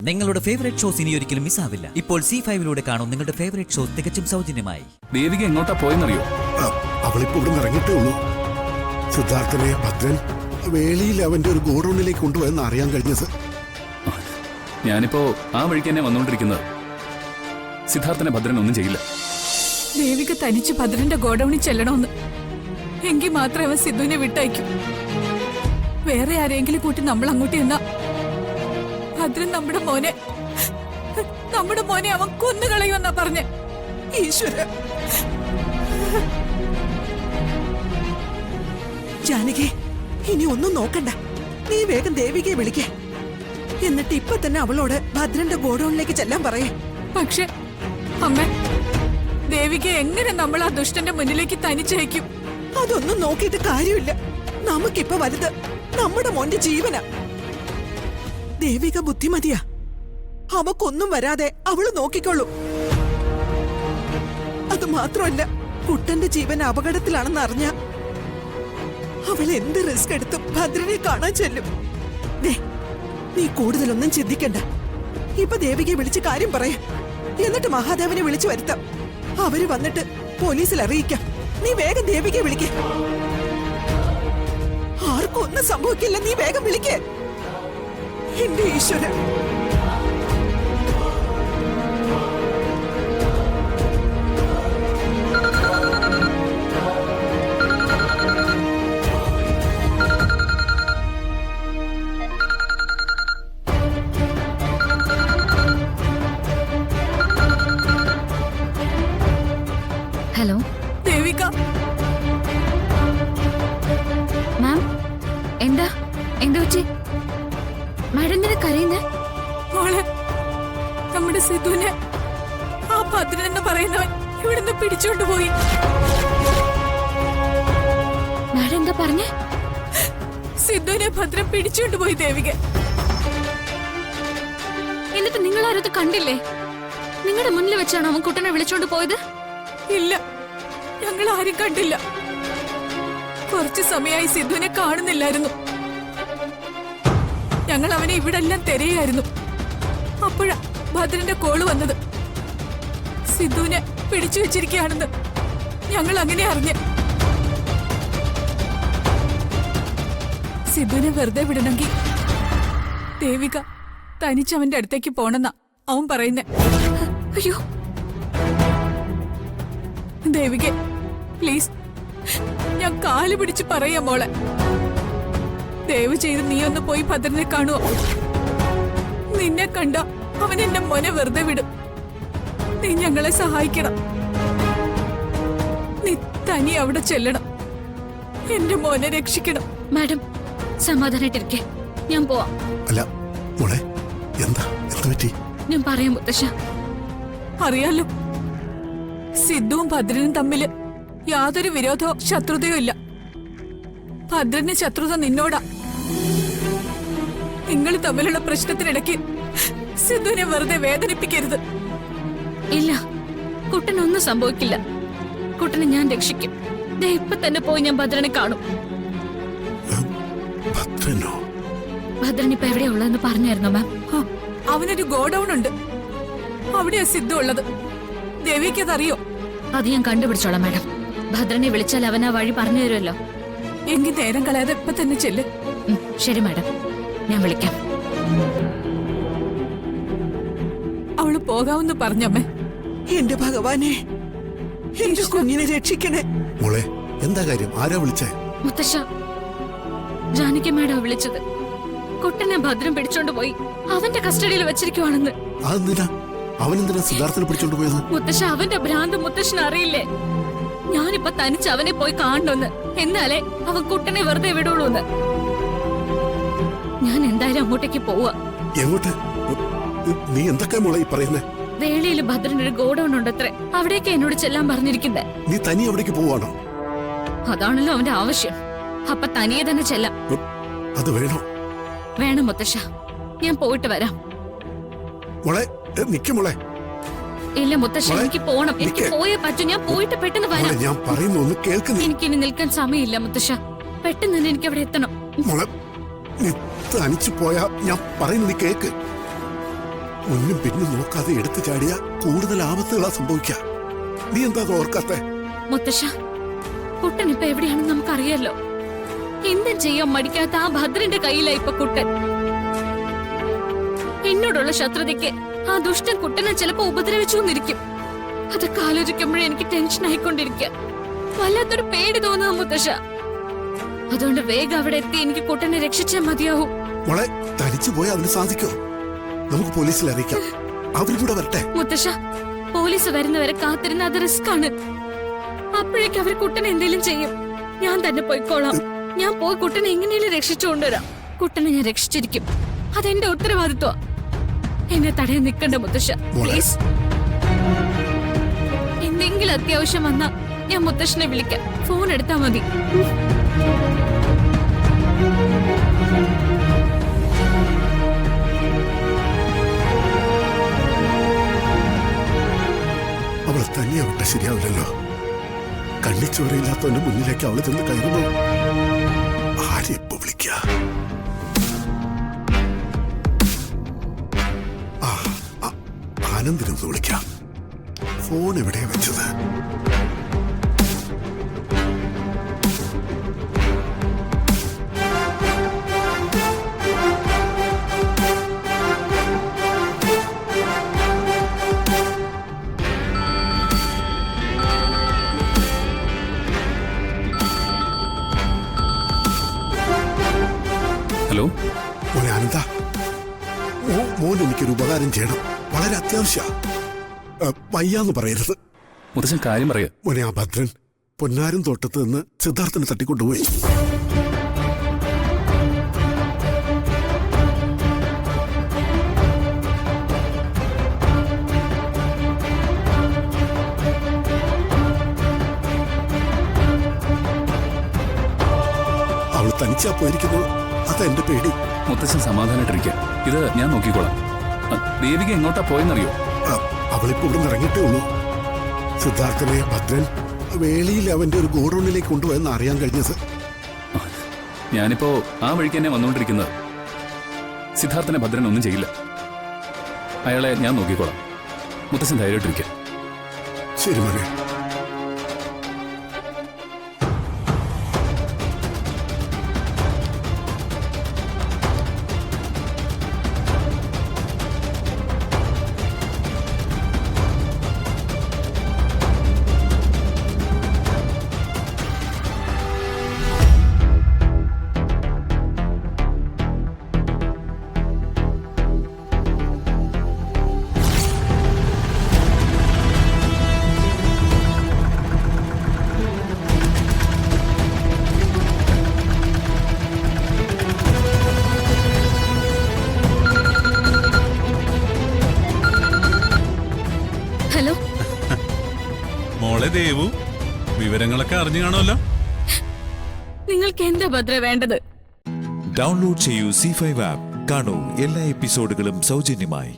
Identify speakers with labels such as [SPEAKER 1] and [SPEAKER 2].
[SPEAKER 1] നിങ്ങളുടെ favourite shows ഇനി ഒരിക്കലും മിസ്സാവില്ല. ഇപ്പോൾ C5 കാണും നിങ്ങളുടെ ഫേവറേറ്റ് ഷോസ് തികച്ചും സൗജന്യമായി.
[SPEAKER 2] ദേവിക എങ്ങോട്ടാ പോയെന്നറിയോ?
[SPEAKER 3] അവളിപ്പോ ഇവിടെ ഇറങ്ങിയിട്ടേ ഉള്ളൂ. സിദ്ധാർത്ഥനെ ഭദ്രൻ വേളിയിൽ അവന്റെ ഒരു ഗോഡൌണിലേക്ക് കൊണ്ടുപോയെന്ന് അറിയാൻ കഴിഞ്ഞത്.
[SPEAKER 2] ഞാനിപ്പോ ആ വഴിക്ക് തന്നെ വന്നുകൊണ്ടിരിക്കുന്നത്. സിദ്ധാർത്ഥനെ ഭദ്രൻ ഒന്നും ചെയ്യില്ല.
[SPEAKER 4] ദേവിക തനിച്ച് ഭദ്രന്റെ ഗോഡൌണിൽ ചെല്ലണമെന്ന് എങ്കിൽ മാത്രമേ അവൻ സിദ്ധുവിനെ വിട്ടയക്കൂ. വേറെ ആരെങ്കിലും കൂട്ടി നമ്മൾ അങ്ങോട്ട് ചെന്നാ ഭദ്രൻ നമ്മുടെ മോനെ അവൻ കൊന്നുകളയുമെന്നാ പറഞ്ഞേ. ഈശ്വര,
[SPEAKER 5] ജാനകി, ഇനി ഒന്നും നോക്കണ്ട. നീ വേഗം ദേവികയെ വിളിക്കേ. എന്നിട്ട് ഇപ്പൊ തന്നെ അവളോട് ഭദ്രന്റെ ഗോഡൌണിലേക്ക് ചെല്ലാൻ പറയേ.
[SPEAKER 4] പക്ഷെ അമ്മ, ദേവിക എങ്ങനെ നമ്മൾ ആ ദുഷ്ടന്റെ മുന്നിലേക്ക് തനിച്ചയക്കും?
[SPEAKER 5] അതൊന്നും നോക്കിയിട്ട് കാര്യമില്ല. നമുക്കിപ്പൊ വലുത് നമ്മുടെ മോന്റെ ജീവനാ. ദേവിക ബുദ്ധിമതിയാ. അവക്കൊന്നും വരാതെ അവള് നോക്കിക്കൊള്ളൂ. അത് മാത്രമല്ല, കുട്ടന്റെ ജീവൻ അപകടത്തിലാണെന്ന് അറിഞ്ഞ അവൾ എന്ത് റിസ്ക് എടുത്തും ഭദ്രനെ കാണാൻ ചെല്ലും. നീ കൂടുതലൊന്നും ചിന്തിക്കണ്ട. ഇപ്പൊ ദേവികയെ വിളിച്ച് കാര്യം പറയാ. എന്നിട്ട് മഹാദേവനെ വിളിച്ചു വരുത്താം. അവര് വന്നിട്ട് പോലീസിൽ അറിയിക്കാം. നീ വേഗം ദേവികയെ വിളിക്കേ. ആർക്കും ഒന്നും സംഭവിക്കില്ല. നീ വേഗം വിളിക്കേ. എന്റെ ഈശ്വരൻ.
[SPEAKER 6] ഹലോ
[SPEAKER 4] ദേവിക.
[SPEAKER 6] മാം, എന്താ പറ്റി? മാഡം എന്തിനാ കരയുന്നേ?
[SPEAKER 4] മോളെ, നമ്മുടെ സിദ്ധുവിനെ ആ ഭദ്രൻ എന്ന് പറയുന്നവൻ ഇവിടുന്ന് പിടിച്ചോണ്ട് പോയി.
[SPEAKER 6] മാഡം എന്താ പറഞ്ഞേ?
[SPEAKER 4] സിദ്ധുവിനെ ഭദ്രൻ പിടിച്ചോണ്ട് പോയി ദേവിക.
[SPEAKER 6] എന്നിട്ട് നിങ്ങൾ ആരും ഇത് കണ്ടില്ലേ? നിങ്ങളുടെ മുന്നിൽ വെച്ചാണോ അവൻ കുട്ടനെ വിളിച്ചോണ്ട് പോയത്?
[SPEAKER 4] ഇല്ല, ഞങ്ങൾ ആരും കണ്ടില്ല. കുറച്ചു സമയമായി സിദ്ധുവിനെ കാണുന്നില്ലായിരുന്നു. ഞങ്ങൾ അവനെ ഇവിടെ എല്ലാം തിരയായിരുന്നു. അപ്പോഴാ ഭദ്രന്റെ കോള് വന്നത്. സിദ്ധുവിനെ പിടിച്ചു വെച്ചിരിക്കുകയാണെന്ന് ഞങ്ങൾ അങ്ങനെ അറിഞ്ഞ്. സിദ്ധുവിനെ വെറുതെ വിടണമെങ്കിൽ ദേവിക തനിച്ചവന്റെ അടുത്തേക്ക് പോണെന്നാ അവൻ പറയുന്നേ.
[SPEAKER 6] അയ്യോ
[SPEAKER 4] ദേവിക, പ്ലീസ്, ഞാൻ കാല് പിടിച്ച് പറയാ മോളെ. ദയവ് ചെയ്ത് നീ ഒന്ന് പോയി ഭദ്രനെ കാണുവോ? നിന്നെ കണ്ട അവൻ എന്റെ മോനെ വെറുതെ വിടും. നീ ഞങ്ങളെ സഹായിക്കണം. നീ തനി അവിടെ ചെല്ലണം. എന്റെ മോനെ രക്ഷിക്കണം.
[SPEAKER 6] മാഡം, സമാധാനായിട്ടിരിക്കെ. ഞാൻ പോവാം.
[SPEAKER 3] അല്ല മോളെ, എന്താ പറ്റി?
[SPEAKER 6] ഞാൻ പറയാം മുത്തശ്ശ.
[SPEAKER 4] അറിയാലോ, സിദ്ധുവും ഭദ്രനും തമ്മില് യാതൊരു വിരോധമോ ശത്രുതയോ ഇല്ല. ഭദ്രന് ശത്രുത നിന്നോടാ. നിങ്ങൾ തമ്മിലുള്ള പ്രശ്നത്തിനിടയ്ക്ക് സിദ്ധുവിനെ വെറുതെ വേദനിപ്പിക്കരുത്.
[SPEAKER 6] ഇല്ല, കുട്ടനൊന്നും സംഭവിക്കില്ല. കുട്ടനെ ഞാൻ രക്ഷിക്കും. ദേ ഇപ്പൊ തന്നെ പോയി ഞാൻ ഭദ്രനെ കാണും. ഭദ്രൻ ഇപ്പൊ എവിടെയാ ഉള്ളതെന്ന് പറഞ്ഞായിരുന്നോ മാം?
[SPEAKER 4] അവനൊരു ഗോഡൌൺ ഉണ്ട്. അവിടെയാ സിദ്ധു ഉള്ളത്. ദേവിക്കതറിയോ?
[SPEAKER 6] അത് ഞാൻ കണ്ടുപിടിച്ചോളാം മാഡം. ഭദ്രനെ വിളിച്ചാൽ അവൻ ആ വഴി പറഞ്ഞു തരുമല്ലോ.
[SPEAKER 4] എങ്കിൽ നേരം കളയാതെ ഇപ്പൊ തന്നെ ചെല്ല്.
[SPEAKER 6] ശരി മാഡം, ഞാൻ വിളിക്കാം.
[SPEAKER 4] അവള് പോകാമെന്ന് പറഞ്ഞമ്മേ.
[SPEAKER 5] എന്റെ ഭഗവാനെ, എന്റെ കുഞ്ഞിനെ രക്ഷിക്കണേ.
[SPEAKER 3] മോളെ, എന്താ കാര്യം? ആരാ വിളിച്ചേ?
[SPEAKER 6] മുത്തശ്ശ, ജാനകി മാഡം വിളിച്ചത്. കുട്ടനെ ഭദ്രൻ പിടിച്ചോണ്ട് പോയി അവന്റെ കസ്റ്റഡിയിൽ വെച്ചിരിക്കുവാണെന്ന്.
[SPEAKER 3] അതെന്തിനാ? അവനെന്തിനാ സിദ്ധാർത്ഥനെ പിടിച്ചോണ്ട് പോയത്?
[SPEAKER 6] മുത്തശ്ശ, അവന്റെ ഭ്രാന്ത് മുത്തശ്ശന് അറിയില്ലേ? ഞാനിപ്പോ തനിച്ച് അവനെ പോയി കാണണമെന്ന്. എന്നാലേ അവൻ കുട്ടനെ വെറുതെ വിടുള്ളൂന്ന്. ഞാൻ എന്തായാലും അങ്ങോട്ടേക്ക് പോവാ.
[SPEAKER 3] എങ്ങോട്ട്? നീ എന്തൊക്കെയാ മോളെ ഈ പറയുന്നേ?
[SPEAKER 6] വേളിയിൽ ഭദ്രനൊരു ഗോഡൌൺ ഉണ്ടത്രേ. അവിടേക്ക് എന്നോട് ചെല്ലാൻ പറഞ്ഞിരിക്കുന്നേ.
[SPEAKER 3] നീ തനി അവിടേക്ക് പോവാണോ?
[SPEAKER 6] അതാണല്ലോ അവന്റെ ആവശ്യം. അപ്പൊ തനിയെ തന്നെ ചെല്ലാം.
[SPEAKER 3] അത് വേണോ?
[SPEAKER 6] വേണം മുത്തശ്ശ, ഞാൻ പോയിട്ട് വരാം.
[SPEAKER 3] മോളെ നിക്ക് മോളെ.
[SPEAKER 6] ഇല്ല മുത്തശ്ശ, എനിക്ക് പോണം. എനിക്ക് പോയേ പറ്റൂ. ഞാൻ പോയിട്ട് പെട്ടെന്ന് വരാം.
[SPEAKER 3] ഞാൻ പറയുന്നു ഒന്ന് കേൾക്കുന്നു.
[SPEAKER 6] എനിക്കിനി നിൽക്കാൻ സമയമില്ല മുത്തശ്ശ. പെട്ടെന്ന് തന്നെ എനിക്ക് അവിടെ എത്തണം.
[SPEAKER 3] മോളെ, നീ തനിച്ചു പോയാ ഞാൻ പറയുന്നത് കേക്ക്. മുന്നും പിന്നും നോക്കാതെ എടുത്തു ചാടിയ കൂടുതൽ ആപത്തുകളാ സംഭവിക്ക. നീ എന്താ അത് ഓർക്കാത്തെ?
[SPEAKER 6] മുത്തശ്ശ, കുട്ടൻ ഇപ്പൊ എവിടെയാണെന്ന് നമുക്കറിയാലോ. എന്തും ചെയ്യാൻ മടിക്കാത്ത ആ ഭദ്രന്റെ കയ്യിലാ ഇപ്പൊ കുട്ടൻ. എന്നോടുള്ള ശത്രുതയ്ക്ക് ആ ദുഷ്ടൻ കുട്ടനെ ചിലപ്പോ ഉപദ്രവിച്ചു എന്നിരിക്കും. അതൊക്കെ ആലോചിക്കുമ്പോഴേ എനിക്ക് ടെൻഷൻ ആയിക്കൊണ്ടിരിക്കുക. വല്ലാത്തൊരു പേടി തോന്നുക മുത്തശ്ശ. അതുകൊണ്ട് വേഗം അവിടെ എത്തി എനിക്ക് കുട്ടനെ രക്ഷിച്ചാൽ മതിയാവും.
[SPEAKER 3] മോളെ, തനിച്ചു പോയാൽ അതിന് സാധിക്കോ? നമുക്ക് പോലീസിൽ അറിയിക്കാം. അവരും കൂടെ വരട്ടെ.
[SPEAKER 6] മുത്തശ്ശ, പോലീസ് വരുന്നവരെ കാത്തിരുന്ന അത് റിസ്ക് ആണ്. അപ്പോഴേക്ക് അവർ കുട്ടനെ എന്തെങ്കിലും ചെയ്യും. ഞാൻ തന്നെ പോയിക്കോളാം. ഞാൻ പോയി കുട്ടനെ എങ്ങനെയും രക്ഷിച്ചുകൊണ്ടുവരാം. കുട്ടനെ ഞാൻ രക്ഷിച്ചിരിക്കും. അതെന്റെ ഉത്തരവാദിത്വം. എന്നെ തടയാൻ നിൽക്കണ്ട മുത്തശ്ശ, പ്ലീസ്. എന്തെങ്കിലും അത്യാവശ്യം വന്നാ ഞാൻ മുത്തശ്ശനെ വിളിക്കാം. ഫോൺ എടുത്താ മതി.
[SPEAKER 3] അവളെ തന്നെയാ വിട്ട ശരിയാവില്ലല്ലോ. കണ്ണിച്ചോരയില്ലാത്തവന്റെ മുന്നിലേക്ക് അവള് ചെന്ന് കയറുന്നു. ആരെ ഇപ്പൊ വിളിക്ക? ആനന്ദിനൊന്ന് വിളിക്കാം. ഫോൺ എവിടെയാ വെച്ചത്?
[SPEAKER 2] ഹലോ
[SPEAKER 3] മോനെ ആനന്ദ, മോൻ എനിക്കൊരു ഉപകാരം ചെയ്യണം. വളരെ അത്യാവശ്യ. വയ്യാന്ന് പറയരുത്.
[SPEAKER 2] മുത്തശ്ശൻ കാര്യം പറയാ.
[SPEAKER 3] മോനെ, ആ ഭദ്രൻ പൊന്നാരം തോട്ടത്ത് നിന്ന് സിദ്ധാർത്ഥനെ തട്ടിക്കൊണ്ടുപോയി. അവൾ തനിച്ചാ പോയിരിക്കുന്നു. അതാ എന്റെ പേടി.
[SPEAKER 2] മുത്തശ്ശൻ സമാധാനായിട്ടിരിക്കുക. ഇത് ഞാൻ നോക്കിക്കോളാം. ദേവിക എങ്ങോട്ടാ പോയെന്നറിയോ?
[SPEAKER 3] അവളിപ്പോ ഇവിടെ ഇറങ്ങിയിട്ടേ ഉള്ളൂ. സിദ്ധാർത്ഥനെ ഭദ്രൻ വേളിയിൽ അവന്റെ ഒരു ഗോഡൌണിലേക്ക് കൊണ്ടുപോയെന്ന് അറിയാൻ കഴിഞ്ഞത്.
[SPEAKER 2] ഞാനിപ്പോ ആ വഴിക്ക് തന്നെ വന്നുകൊണ്ടിരിക്കുന്നത്. സിദ്ധാർത്ഥനെ ഭദ്രൻ ഒന്നും ചെയ്യില്ല. അയാളെ ഞാൻ നോക്കിക്കോളാം. മുത്തശ്ശൻ ധൈര്യമായിട്ടിരിക്കുക.
[SPEAKER 3] ശരി മോനെ.
[SPEAKER 6] ഹലോ
[SPEAKER 7] മോളെ ദേവു, വിവരങ്ങളൊക്കെ അറിഞ്ഞു കാണുമല്ലോ.
[SPEAKER 6] നിങ്ങൾക്ക് എന്താ ഭദ്ര വേണ്ടത്?
[SPEAKER 8] ഡൗൺലോഡ് ചെയ്യൂ C5 ആപ്പ്. കാണൂ എല്ലാ എപ്പിസോഡുകളും സൗജന്യമായി.